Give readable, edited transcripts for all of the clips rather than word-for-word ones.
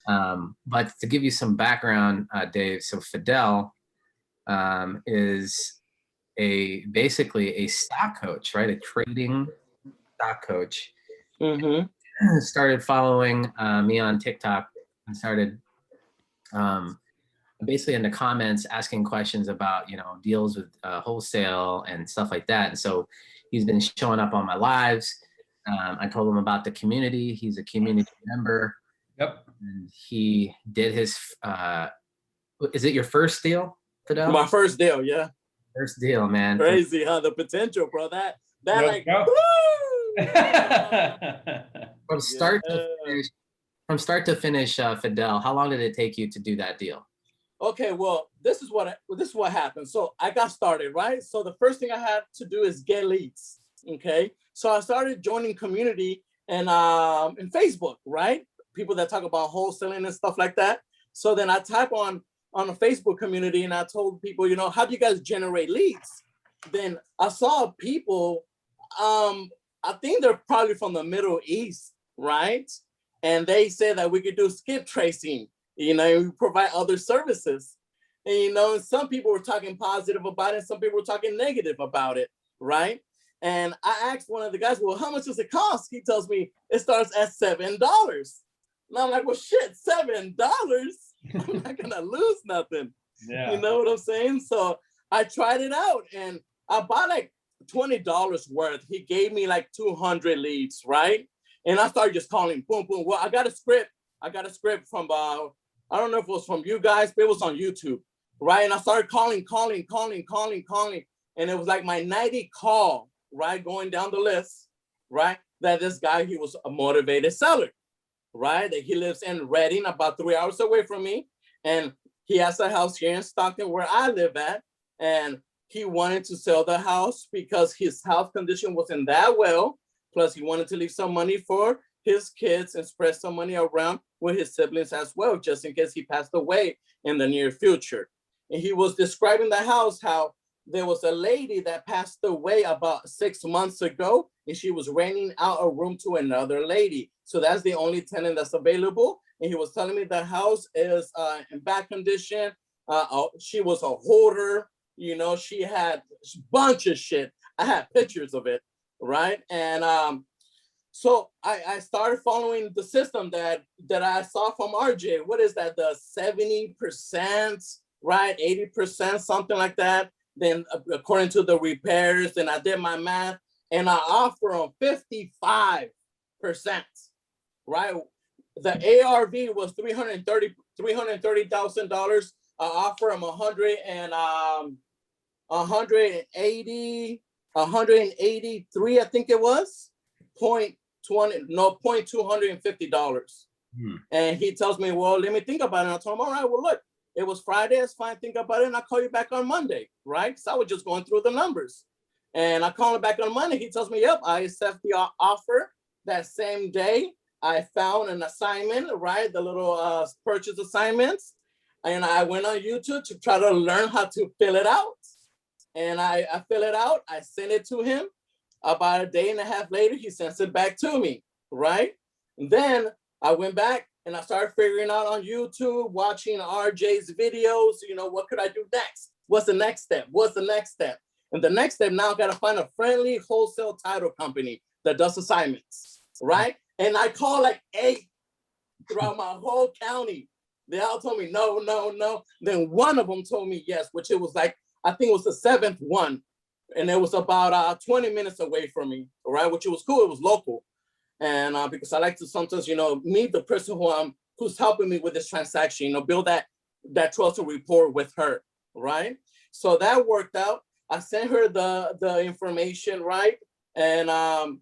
But to give you some background, Dave, so Fidel is basically a stock coach, right? A trading stock coach. Mm-hmm. Started following me on TikTok and started basically in the comments asking questions about, deals with wholesale and stuff like that. And so he's been showing up on my lives. I told him about the community. He's a community member. Yep. And he did his, is it your first deal, Fidel? My first deal, yeah. First deal, man. Crazy, huh? The potential, bro. That like, From start to finish, Fidel, how long did it take you to do that deal? Okay, well, this is what happened. So I got started, right? So the first thing I had to do is get leads. Okay, so I started joining community and in Facebook, right? People that talk about wholesaling and stuff like that. So then I type on a Facebook community and I told people, how do you guys generate leads? Then I saw people, I think they're probably from the Middle East, right? And they said that we could do skip tracing, we provide other services. And, some people were talking positive about it, some people were talking negative about it, right? And I asked one of the guys, well, how much does it cost? He tells me it starts at $7. And I'm like, well, shit, $7? I'm not gonna lose nothing. Yeah. You know what I'm saying? So I tried it out and I bought like $20 worth. He gave me like 200 leads, right? And I started just calling, boom, boom. Well, I got a script from, I don't know if it was from you guys, but it was on YouTube, right? And I started calling. And it was like my 90 call, right? Going down the list, right? That this guy, he was a motivated seller, right? That he lives in Reading, about 3 hours away from me. And he has a house here in Stockton where I live at. And he wanted to sell the house because his health condition wasn't that well. Plus he wanted to leave some money for his kids and spread some money around with his siblings as well, just in case he passed away in the near future. And he was describing the house, how there was a lady that passed away about 6 months ago, and she was renting out a room to another lady. So that's the only tenant that's available. And he was telling me the house is in bad condition. She was a hoarder. She had a bunch of shit. I had pictures of it, right? And so I started following the system that I saw from RJ. What is that? The 70%, right? 80%, something like that. Then according to the repairs, then I did my math and I offer them 55%, right? The ARV was $330,000. I offer them 183, I think it was, $250. And he tells me, well, let me think about it. And I told him, all right, well, look, it was Friday, it's fine, think about it, and I'll call you back on Monday, right? So I was just going through the numbers. And I call him back on Monday, he tells me, yep, I accept the offer. That same day, I found an assignment, right? The little purchase assignments. And I went on YouTube to try to learn how to fill it out. And I fill it out, I send it to him. About a day and a half later, he sends it back to me, right? And then I went back and I started figuring out on YouTube, watching RJ's videos, what could I do next? What's the next step? And the next step, now I gotta find a friendly wholesale title company that does assignments, right? And I call like 8 throughout my whole county. They all told me no. Then one of them told me yes, which it was like, I think it was the 7th one. And it was about 20 minutes away from me, right? Which it was cool, it was local. And because I like to sometimes, meet the person who's helping me with this transaction, build that trust and rapport with her, right? So that worked out. I sent her the information, right? And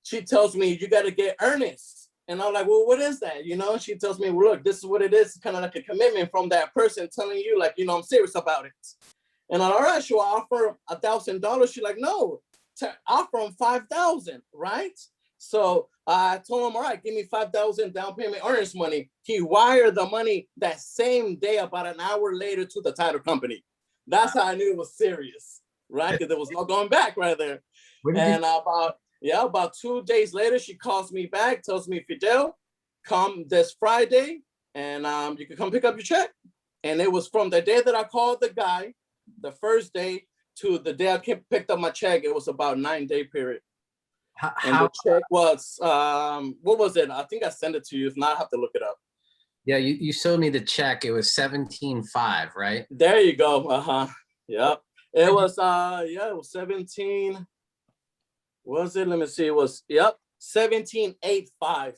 she tells me, you got to get earnest. And I'm like, well, what is that? She tells me, well, look, this is what it is. It's kind of like a commitment from that person telling you, like, I'm serious about it. And I'm all right, she'll offer $1,000. She's like, no, offer him $5,000, right? So I told him, all right, give me $5,000 down payment earnest money. He wired the money that same day, about an hour later, to the title company. That's how I knew it was serious, right? Because there was no going back right there. And about 2 days later, she calls me back, tells me, Fidel, come this Friday. and you can come pick up your check. And it was from the day that I called the guy, the first day, to the day I picked up my check. It was about 9-day period. And the check was, what was it? I think I sent it to you. If not, I have to look it up. Yeah, you showed me the check. It was 17.5, right? There you go. Yep. It was it was 17. Was it? Let me see. It was 17.85.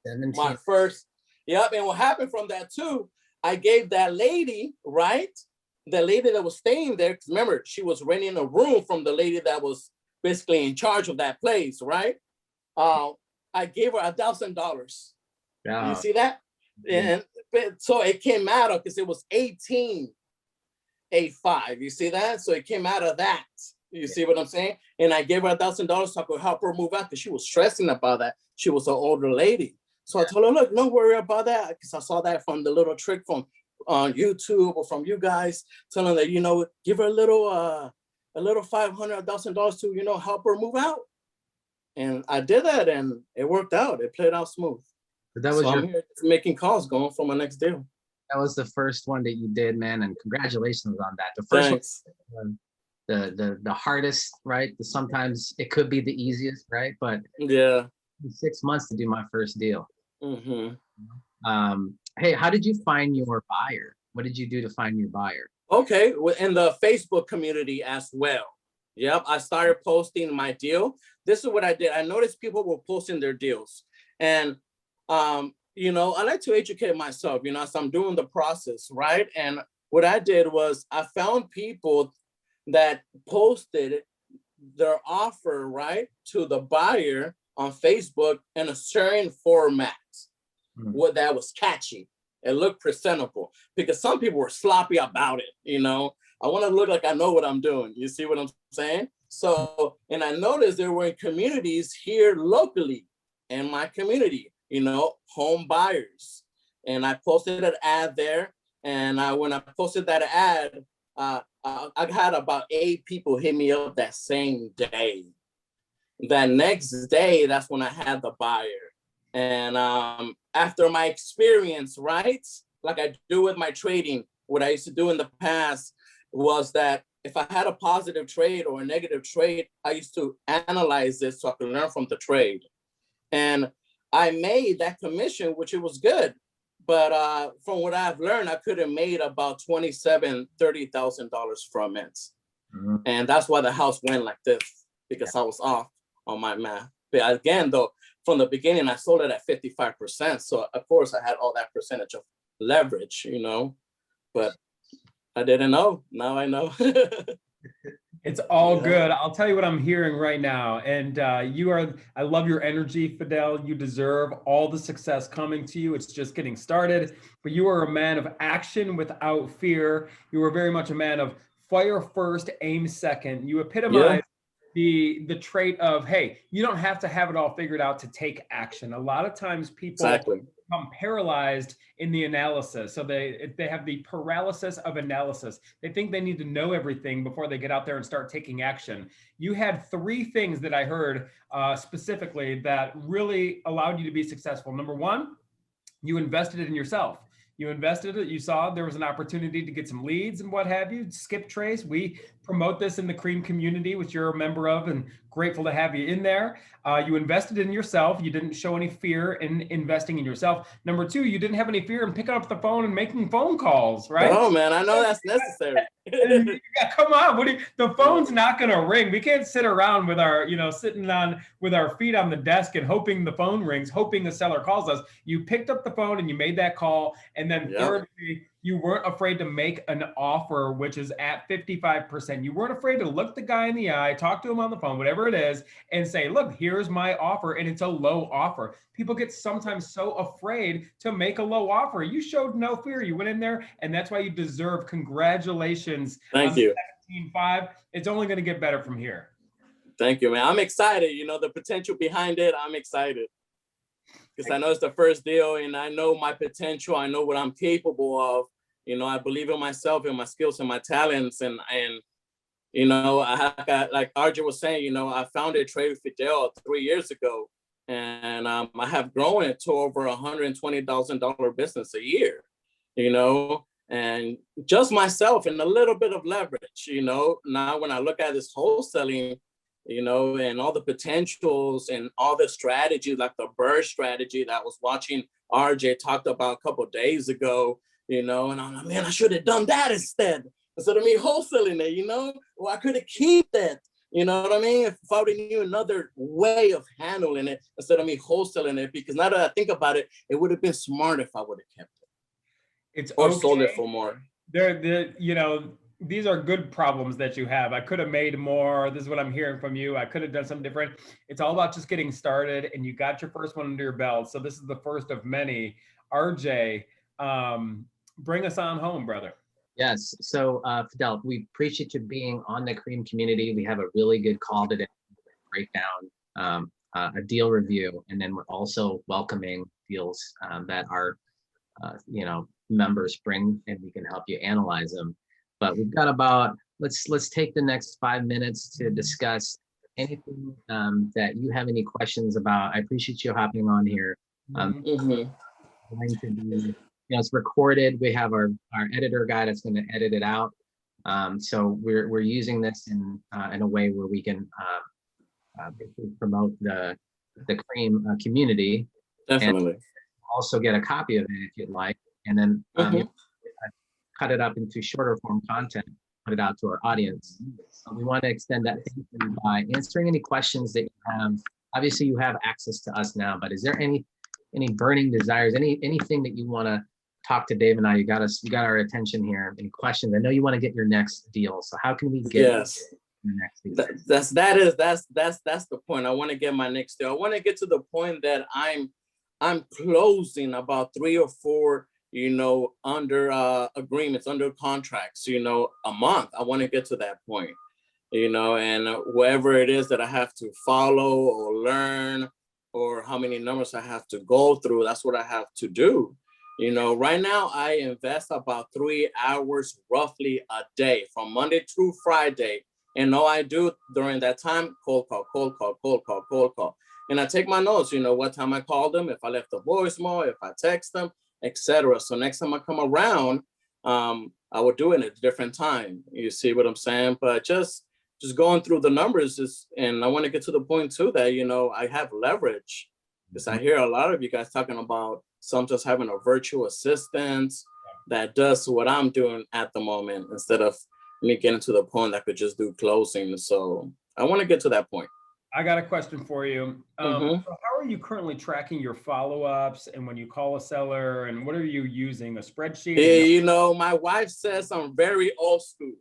17. My first. Yep. And what happened from that too, I gave that lady, right? The lady that was staying there, because remember, she was renting a room from the lady that was basically in charge of that place, right? I gave her $1,000. Yeah. You see that? And so it came out of, because it was 18.85. You see that? So it came out of that. You see what I'm saying? And I gave her $1,000 so I could help her move out because she was stressing about that. She was an older lady. So I told her, look, don't worry about that, because I saw that from the little trick from YouTube or from you guys, telling that, give her a little $500, $1,000 to, help her move out. And I did that, and it worked out. It played out smooth. That was I'm here making calls, going for my next deal. That was the first one that you did, man, and congratulations on that. The first one, the hardest, right? Sometimes it could be the easiest, right? But yeah, 6 months to do my first deal. Mm-hmm. Hey, how did you find your buyer? What did you do to find your buyer? Okay, in the Facebook community as well. Yep, I started posting my deal. This is what I did. I noticed people were posting their deals, and I like to educate myself, as I'm doing the process, right? And what I did was I found people that posted their offer, right, to the buyer on Facebook in a certain format. What that was catchy. It looked presentable, because some people were sloppy about it. I want to look like I know what I'm doing. You see what I'm saying? So, and I noticed there were communities here locally in my community, home buyers. And I posted an ad there. And when I posted that ad, I had about 8 people hit me up that same day. That next day, that's when I had the buyer. And after my experience, right, like I do with my trading, what I used to do in the past was that if I had a positive trade or a negative trade, I used to analyze it so I could learn from the trade. And I made that commission, which it was good. But from what I've learned, I could have made about $27,000, $30,000 from it. Mm-hmm. And that's why the house went like this, because I was off on my math. But again, though, from the beginning, I sold it at 55%. So of course I had all that percentage of leverage, but I didn't know. Now I know. It's all good. I'll tell you what I'm hearing right now. And I love your energy, Fidel. You deserve all the success coming to you. It's just getting started, but you are a man of action without fear. You are very much a man of fire first, aim second. You epitomize the trait of, hey, you don't have to have it all figured out to take action. A lot of times people become paralyzed in the analysis. So they have the paralysis of analysis. They think they need to know everything before they get out there and start taking action. You had 3 things that I heard specifically that really allowed you to be successful. Number 1, you invested in yourself. You invested it. You saw there was an opportunity to get some leads and what have you. Skip Trace. We promote this in the Cream community, which you're a member of, and grateful to have you in there. You invested in yourself. You didn't show any fear in investing in yourself. Number 2, you didn't have any fear in picking up the phone and making phone calls, right? Oh man, I know that's necessary. Come on, the phone's not going to ring. We can't sit around with our, with our feet on the desk and hoping the phone rings, hoping the seller calls us. You picked up the phone and you made that call. And then thirdly, you weren't afraid to make an offer, which is at 55%. You weren't afraid to look the guy in the eye, talk to him on the phone, whatever it is, and say, look, here's my offer. And it's a low offer. People get sometimes so afraid to make a low offer. You showed no fear. You went in there, and that's why you deserve congratulations. Thank you. 17.5. It's only going to get better from here. Thank you, man. I'm excited. The potential behind it. I'm excited because I know it's the first deal, and I know my potential. I know what I'm capable of. I believe in myself and my skills and my talents, and like RJ was saying, I founded Trade with Fidel 3 years ago, And I have grown it to over $120,000 business a year, you know, and just myself and a little bit of leverage, you know. Now, when I look at this wholesaling, you know, and all the potentials and all the strategies, like the bird strategy that I was watching RJ talked about a couple of days ago, you know, and I'm like, man, I should have done that instead of me wholesaling it, you know. Well, I could have kept that. You know what I mean? If I would have knew another way of handling it instead of me wholesaling it, because now that I think about it, it would have been smart if I would have kept it. It's or okay. Sold it for more. You know, these are good problems that you have. I could have made more. This is what I'm hearing from you. I could have done something different. It's all about just getting started, and you got your first one under your belt. So this is the first of many. RJ, bring us on home, brother. Yes. So, Fidel, we appreciate you being on the Cream community. We have a really good call today, breakdown, a deal review, and then we're also welcoming deals that our, you know, members bring, and we can help you analyze them. But we've got about, let's take the next 5 minutes to discuss anything that you have any questions about. I appreciate you hopping on here. Going to be, you know, it's recorded. We have our editor guy that's going to edit it out. So we're using this in a way where we can promote the Cream community. Definitely. And also get a copy of it if you'd like, and then cut it up into shorter form content, put it out to our audience. So we want to extend that thank you by answering any questions that you have. Obviously, you have access to us now, but is there any burning desires, anything that you want to talk to Dave and I? You got our attention here. Any questions? I know you want to get your next deal. So how can we get your next deal? That's the point. I want to get my next deal. I want to get to the point that I'm closing about 3 or 4, you know, under agreements, under contracts, you know, a month. I want to get to that point, you know, and whatever it is that I have to follow or learn, or how many numbers I have to go through, that's what I have to do. You know, right now I invest about 3 hours roughly a day from Monday through Friday. And all I do during that time, cold call. And I take my notes, you know, what time I called them, if I left a voicemail, if I text them, etc. So next time I come around, I will do it at a different time. You see what I'm saying? But just going through the numbers is, and I want to get to the point too that, you know, I have leverage, because I hear a lot of you guys talking about some just having a virtual assistant that does what I'm doing at the moment, instead of me getting to the point that I could just do closing. So I want to get to that point. I got a question for you. So how are you currently tracking your follow-ups, and when you call a seller, and what are you using, a spreadsheet? Yeah, you know, my wife says I'm very old school.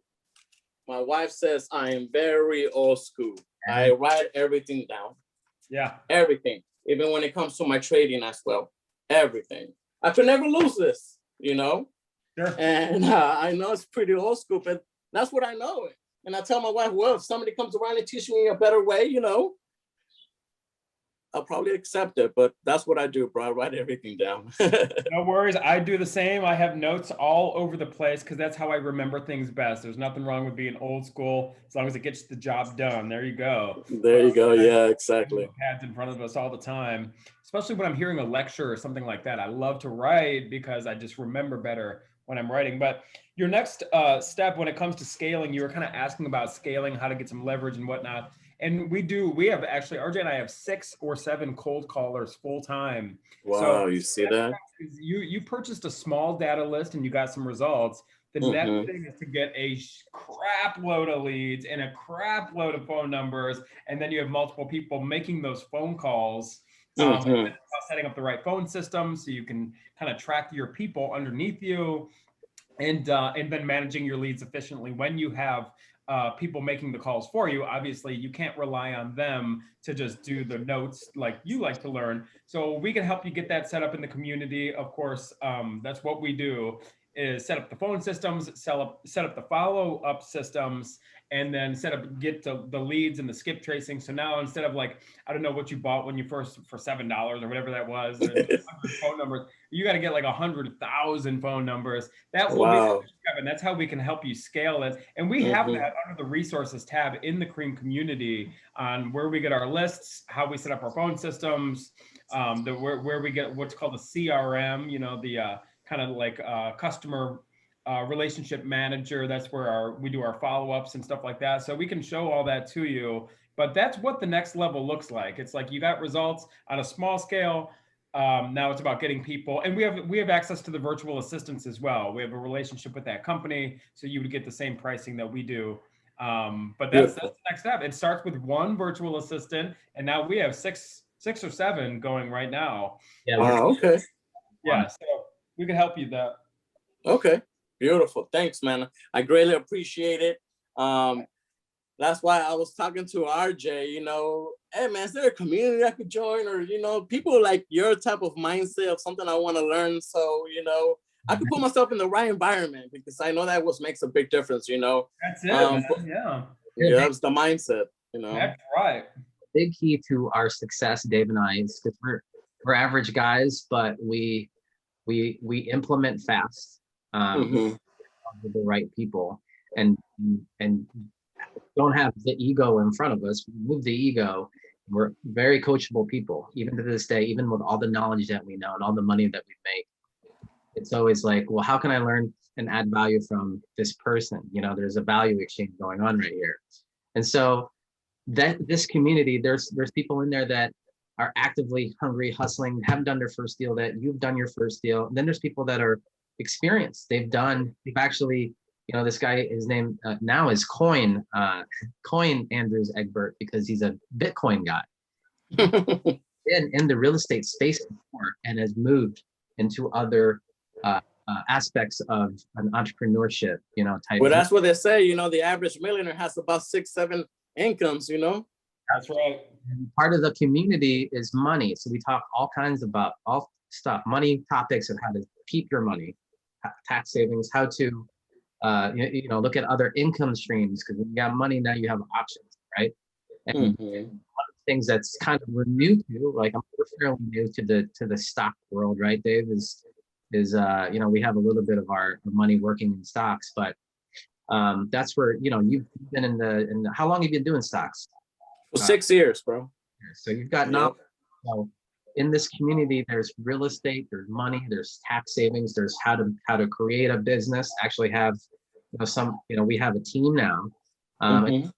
My wife says I am very old school. I write everything down. Yeah. Everything. Even when it comes to my trading as well. Everything. I could never lose this, you know? Sure. And I know it's pretty old school, but that's what I know. And I tell my wife, well, if somebody comes around and teaches me a better way, you know, I'll probably accept it, but that's what I do, bro. I write everything down. No worries. I do the same. I have notes all over the place because that's how I remember things best. There's nothing wrong with being old school as long as it gets the job done. There you go. There you go. Yeah, exactly. Pads in front of us all the time, especially when I'm hearing a lecture or something like that. I love to write because I just remember better when I'm writing. But your next step when it comes to scaling, you were kind of asking about scaling, how to get some leverage and whatnot. And we have actually, RJ and I have 6 or 7 cold callers full time. Wow, so you see that? You purchased a small data list and you got some results. The next thing is to get a crap load of leads and a crap load of phone numbers. And then you have multiple people making those phone calls. And setting up the right phone system so you can kind of track your people underneath you, and then managing your leads efficiently when you have people making the calls for you. Obviously, you can't rely on them to just do the notes like you like to learn. So we can help you get that set up in the community. Of course, that's what we do. is set up the phone systems, set up the follow-up systems, and then get to the leads and the skip tracing. So now instead of like, I don't know what you bought when you first for $7 or whatever that was, and 100 phone numbers, you got to get like 100,000 phone numbers. That will be, and that's how we can help you scale it. And we have that under the resources tab in the Cream community on where we get our lists, how we set up our phone systems, where we get what's called a CRM, you know, the kind of like customer relationship manager. That's where we do our follow-ups and stuff like that. So we can show all that to you, but that's what the next level looks like. It's like you got results on a small scale. Now it's about getting people, and we have access to the virtual assistants as well. We have a relationship with that company, so you would get the same pricing that we do. But that's the next step. It starts with one virtual assistant, and now we have six or seven going right now. Yeah. Okay. Yeah. So we can help you that. Okay. Beautiful. Thanks, man. I greatly appreciate it. That's why I was talking to RJ, you know, hey man, is there a community I could join, or, you know, people like your type of mindset of something I want to learn. So, you know, I could put myself in the right environment, because I know that makes a big difference, you know. That's it, man. Yeah. Yeah, that's the mindset, you know. That's right. Big key to our success, Dave and I, is because we're average guys, but we implement fast with the right people, and don't have the ego in front of us. Remove the ego. We're very coachable people, even to this day, even with all the knowledge that we know and all the money that we make. It's always like, well, how can I learn and add value from this person? You know, there's a value exchange going on right here. And so that this community, there's people in there that are actively hungry, hustling, haven't done their first deal, that you've done your first deal. And then there's people that are experienced. They've actually, you know, this guy, his name now is Coin Andrews Egbert, because he's a Bitcoin guy in the real estate space before, and has moved into other aspects of an entrepreneurship, you know, type. Well, that's what they say, you know, the average millionaire has about 6-7 incomes, you know. That's right. And part of the community is money. So we talk all kinds about all stuff, money topics, of how to keep your money, tax savings, how to you know, look at other income streams, because when you got money, now you have options, right? And one of the things that's kind of we're new to, like we're fairly new to the stock world, right, Dave? Is you know, we have a little bit of our money working in stocks, but that's where, you know, you've been in the how long have you been doing stocks? For 6 years, bro. So you've got knowledge. So in this community, there's real estate, there's money, there's tax savings, there's how to create a business, actually have, you know, we have a team now, how to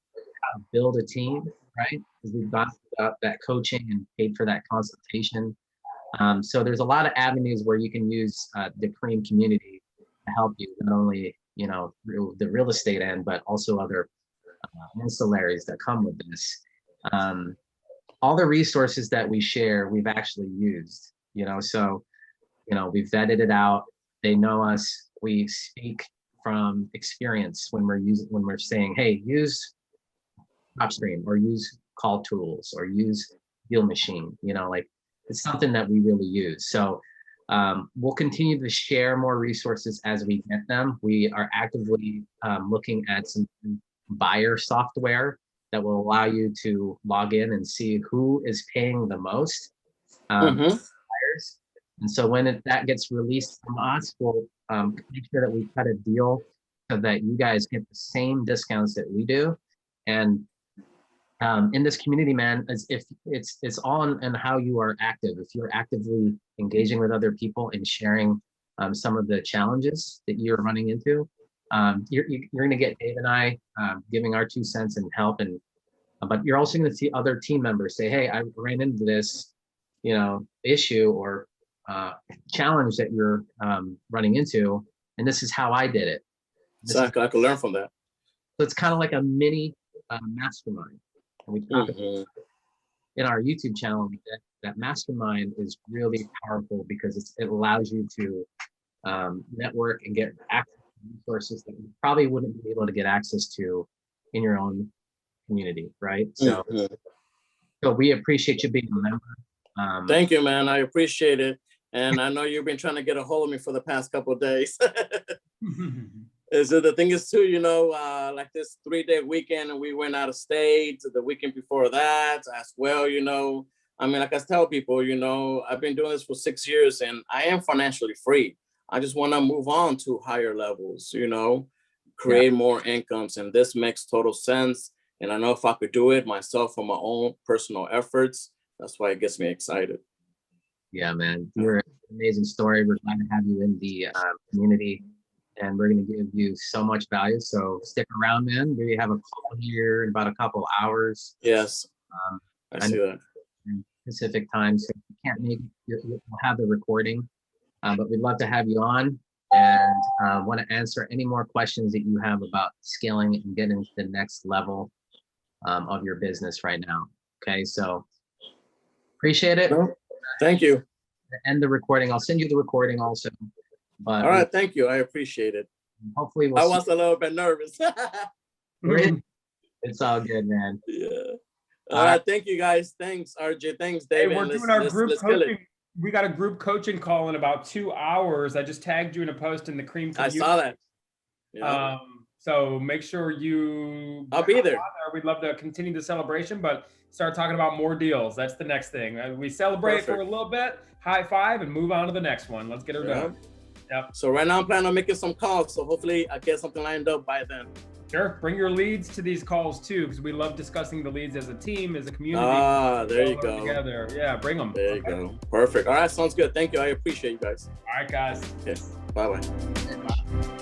build a team, right? Because we've gone through that coaching and paid for that consultation. So there's a lot of avenues where you can use the Cream community to help you, not only, you know, the real estate end, but also other ancillaries that come with this. All the resources that we share, we've actually used, you know, so, you know, we've vetted it out. They know us. We speak from experience when we're saying, hey, use Upstream, or use Call Tools, or use Deal Machine, you know, like it's something that we really use. So we'll continue to share more resources as we get them. We are actively looking at some buyer software that will allow you to log in and see who is paying the most buyers. And so when that gets released from us, we'll make sure that we cut a deal so that you guys get the same discounts that we do. And in this community, man, as if it's all in how you are active. If you're actively engaging with other people and sharing some of the challenges that you're running into, you're going to get Dave and I giving our 2 cents and help, and but you're also going to see other team members say, hey, I ran into this, you know, issue or challenge that you're running into, and this is how I did it. So I can learn from that. So it's kind of like a mini mastermind. And we talk about in our YouTube channel that mastermind is really powerful, because it allows you to network and get access to resources that you probably wouldn't be able to get access to in your own community, right? So, so we appreciate you being a member. Thank you, man. I appreciate it. And I know you've been trying to get a hold of me for the past couple of days. So the thing is too, you know, like this 3-day weekend, and we went out of state the weekend before that as well, you know. I mean, like I tell people, you know, I've been doing this for 6 years and I am financially free. I just want to move on to higher levels, you know, create more incomes. And this makes total sense. And I know if I could do it myself from my own personal efforts, that's why it gets me excited. Yeah, man, you're an amazing story. We're glad to have you in the community, and we're going to give you so much value. So stick around, man. We have a call here in about a couple hours. Yes, I see that. Pacific time, so if you can't make it, we'll have the recording. But we'd love to have you on, and want to answer any more questions that you have about scaling and getting to the next level of your business right now. Okay, so appreciate it. No, thank you. End the recording. I'll send you the recording also. But all right, thank you. I appreciate it. Hopefully, I was a little bit nervous. It's all good, man. Yeah. All right, thank you guys. Thanks, RJ. Thanks, David. Hey, we're doing our group coaching. We got a group coaching call in about 2 hours. I just tagged you in a post in the Cream community. I saw that. Yeah. So make sure you. I'll be there. We'd love to continue the celebration, but start talking about more deals. That's the next thing. We celebrate for a little bit, high five, and move on to the next one. Let's get her done. Yep. So right now I'm planning on making some calls. So hopefully I get something lined up by then. Sure. Bring your leads to these calls too, because we love discussing the leads as a team, as a community. There you go. Together. Yeah, bring them. There you go. Perfect. All right, sounds good. Thank you. I appreciate you guys. All right, guys. Yes. Bye-bye. Bye.